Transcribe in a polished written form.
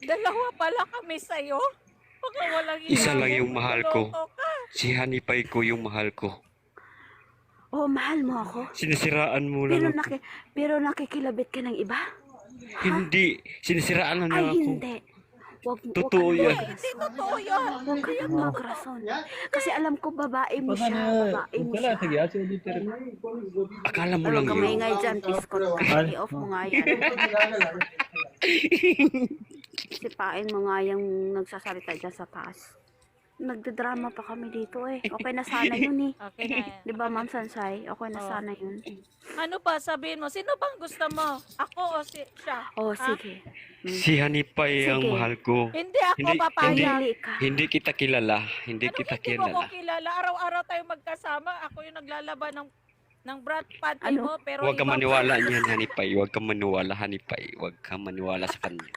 Dalawa pala kami sa'yo. Baka walang Isa iya lang mo, yung mahal ko. loko ka. Si Hanipay ko yung mahal ko. Oh, mahal mo ako? Sinisiraan mo Pero, lang ako. pero nakikilabit ka ng iba? Hindi. Sinisiraan lang Ay, ako. hindi. Wag Totoo ka yan. Hindi totoo yun. Huwag ka nang magrason. Kasi alam ko babae mo siya. Babae mo siya. Akala mo Pero lang huwag ka yun. maingay dyan, piskot ka. I-off mo nga yan. Sipain mo nga yung nagsasalita dyan sa taas. Nagdadrama pa kami dito eh. Okay na sana yun eh. Okay na yan. Di ba, Ma'am Sansay? Okay na sana yun. Ano ba, sabihin mo, sino bang gusto mo? Ako o siya? Oh, Ha? sige. Si Hanipay ang Sige. mahal ko. Hindi ako Hindi- papayag. Pumili ka. Hindi kita kilala. Hindi Ano kita hindi mo ko kilala. kilala? Araw-araw tayo magkasama. Ako yung naglalaban ng brat panty Ano? mo. Pero Huwag ka iba- maniwala niyan, Hanipay. Huwag ka maniwala, Hanipay. Huwag ka maniwala sa kanya.